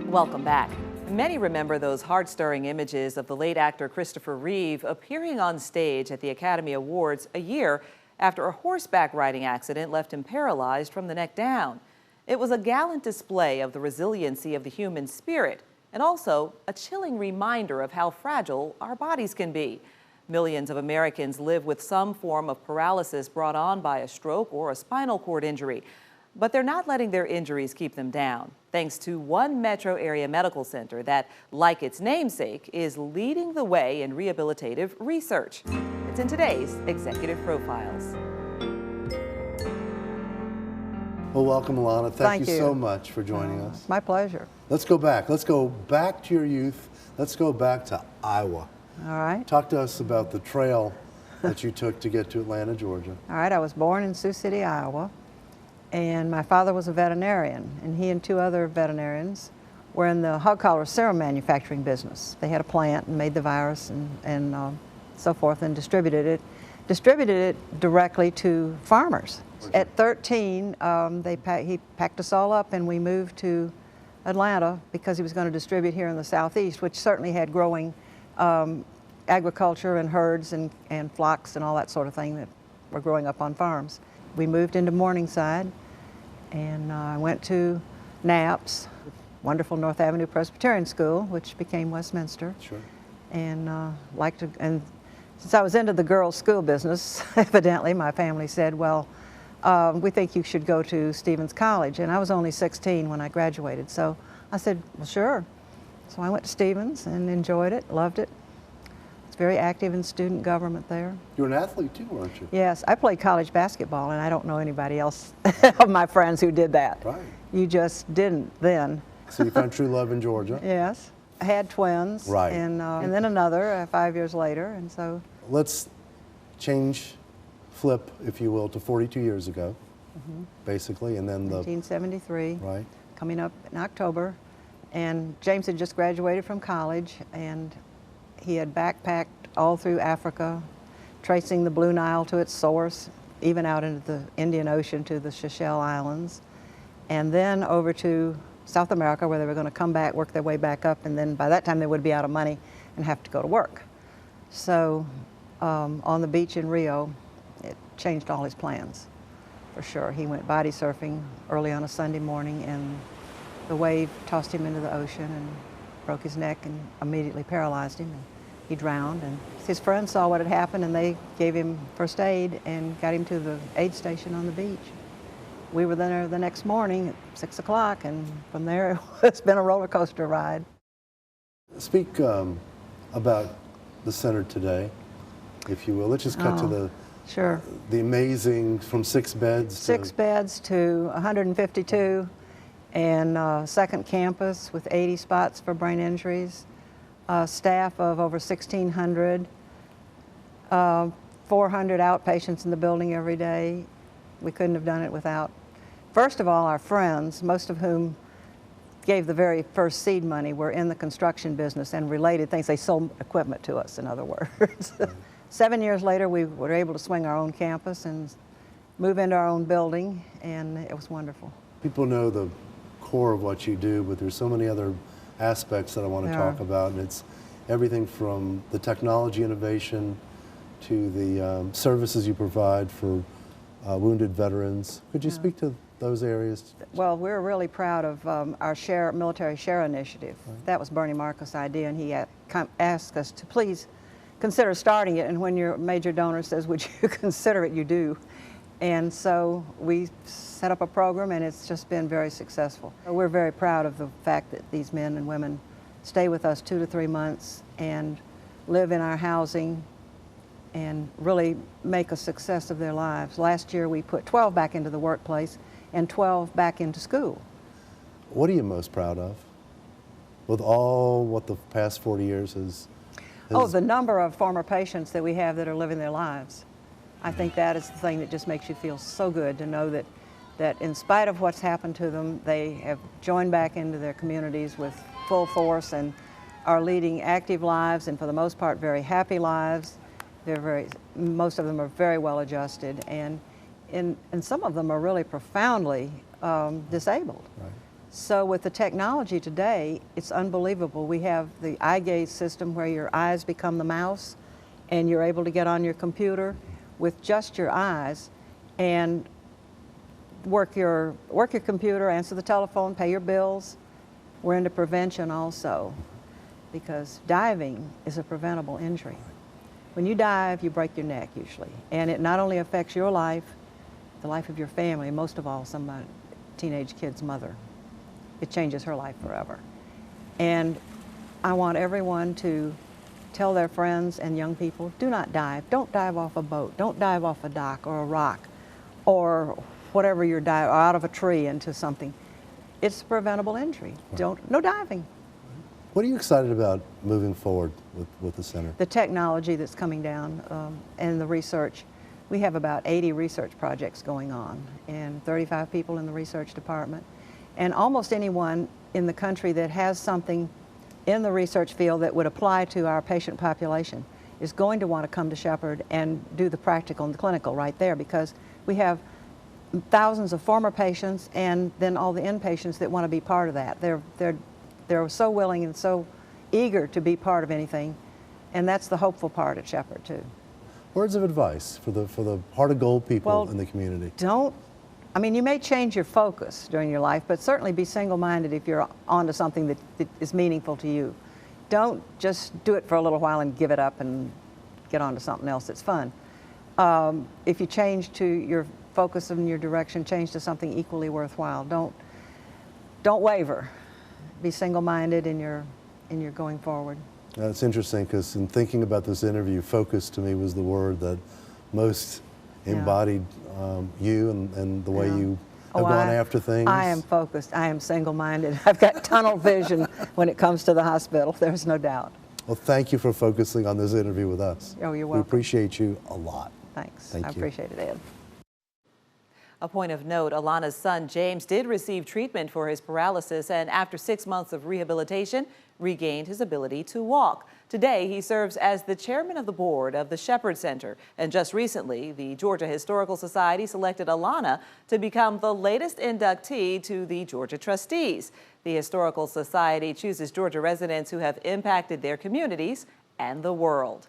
Welcome back. Many remember those heart-stirring images of the late actor Christopher Reeve appearing on stage at the Academy Awards a year after a horseback riding accident left him paralyzed from the neck down. It was a gallant display of the resiliency of the human spirit and also a chilling reminder of how fragile our bodies can be. Millions of Americans live with some form of paralysis brought on by a stroke or a spinal cord injury. But they're not letting their injuries keep them down, thanks to one metro area medical center that, like its namesake, is leading the way in rehabilitative research. It's in today's Executive Profiles. Well, welcome, Alana. Thank you so much. much for joining us. My pleasure. Let's go back. Let's go back to your youth. Let's go back to Iowa. All right. Talk to us about the trail that you took to get to Atlanta, Georgia. All right, I was born in Sioux City, Iowa. And my father was a veterinarian, and he and two other veterinarians were in the hog collar serum manufacturing business. They had a plant and made the virus and so forth and distributed it directly to farmers. Okay. At 13, he packed us all up and we moved to Atlanta because he was going to distribute here in the Southeast, which certainly had growing agriculture and herds and flocks and all that sort of thing that were growing up on farms. We moved into Morningside, and I went to NAPS, wonderful North Avenue Presbyterian School, which became Westminster. Sure. And and since I was into the girls' school business, evidently my family said, well, we think you should go to Stevens College. And I was only 16 when I graduated, so I said, well, sure. So I went to Stevens and enjoyed it, loved it. Very active in student government there. You were an athlete too, weren't you? Yes, I played college basketball, and I don't know anybody else of my friends who did that. Right. You just didn't then. So you found true love in Georgia? Yes. I had twins. Right. And then another 5 years later, and so. Let's flip, if you will, to 42 years ago, basically, and then 1973. Right. Coming up in October, and James had just graduated from college, and he had backpacked all through Africa, tracing the Blue Nile to its source, even out into the Indian Ocean to the Seychelles Islands, and then over to South America, where they were going to come back, work their way back up, and then by that time they would be out of money and have to go to work. So on the beach in Rio, it changed all his plans, for sure. He went body surfing early on a Sunday morning, and the wave tossed him into the ocean and broke his neck and immediately paralyzed him. And he drowned, and his friends saw what had happened, and they gave him first aid and got him to the aid station on the beach. We were there the next morning at 6 o'clock, and from there it's been a roller coaster ride. Speak about the center today, if you will. Let's just cut to the amazing, from 6 beds to 152, and second campus with 80 spots for brain injuries. Staff of over 1,600, 400 outpatients in the building every day. We couldn't have done it without, first of all, our friends, most of whom gave the very first seed money, were in the construction business and related things. They sold equipment to us, in other words. 7 years later, we were able to swing our own campus and move into our own building, and it was wonderful. People know the core of what you do, but there's so many other aspects that I want to talk about, and it's everything from the technology innovation to the services you provide for wounded veterans. Could you speak to those areas? Well, we're really proud of our military share initiative. Right. That was Bernie Marcos' idea, and he asked us to please consider starting it, and when your major donor says, would you consider it, you do. And so we set up a program, and it's just been very successful. We're very proud of the fact that these men and women stay with us 2 to 3 months and live in our housing and really make a success of their lives. Last year we put 12 back into the workplace and 12 back into school. What are you most proud of with all what the past 40 years has? Oh, the number of former patients that we have that are living their lives. I think that is the thing that just makes you feel so good to know that in spite of what's happened to them, they have joined back into their communities with full force and are leading active lives, and for the most part very happy lives. Most of them are very well adjusted, and and some of them are really profoundly disabled. Right. So with the technology today, it's unbelievable. We have the eye gaze system where your eyes become the mouse and you're able to get on your computer with just your eyes and work your computer, answer the telephone, pay your bills. We're into prevention also, because diving is a preventable injury. When you dive, you break your neck usually, and it not only affects your life, the life of your family, most of all, some teenage kid's mother. It changes her life forever. And I want everyone to tell their friends and young people, do not dive. Don't dive off a boat. Don't dive off a dock or a rock or whatever you're diving, or out of a tree into something. It's a preventable injury. No diving. What are you excited about moving forward with the center? The technology that's coming down and the research. We have about 80 research projects going on and 35 people in the research department. And almost anyone in the country that has something in the research field that would apply to our patient population is going to want to come to Shepard and do the practical and the clinical right there, because we have thousands of former patients and then all the inpatients that want to be part of that. They're so willing and so eager to be part of anything, and that's the hopeful part at Shepard too. Words of advice for the heart of gold people Well, in the community. I mean, you may change your focus during your life, but certainly be single-minded if you're onto something that is meaningful to you. Don't just do it for a little while and give it up and get on to something else that's fun. If you change to your focus and your direction, change to something equally worthwhile. Don't waver. Be single-minded in your going forward. It's interesting, because in thinking about this interview, focus to me was the word that most embodied you and the way you have gone after things. I am focused. I am single-minded. I've got tunnel vision when it comes to the hospital. There's no doubt. Well, thank you for focusing on this interview with us. Oh, you're We welcome. appreciate you a lot. Thanks. Thank I you. appreciate it, Ed. A point of note, Alana's son, James, did receive treatment for his paralysis and after 6 months of rehabilitation, regained his ability to walk. Today, he serves as the chairman of the board of the Shepard Center. And just recently, the Georgia Historical Society selected Alana to become the latest inductee to the Georgia Trustees. The Historical Society chooses Georgia residents who have impacted their communities and the world.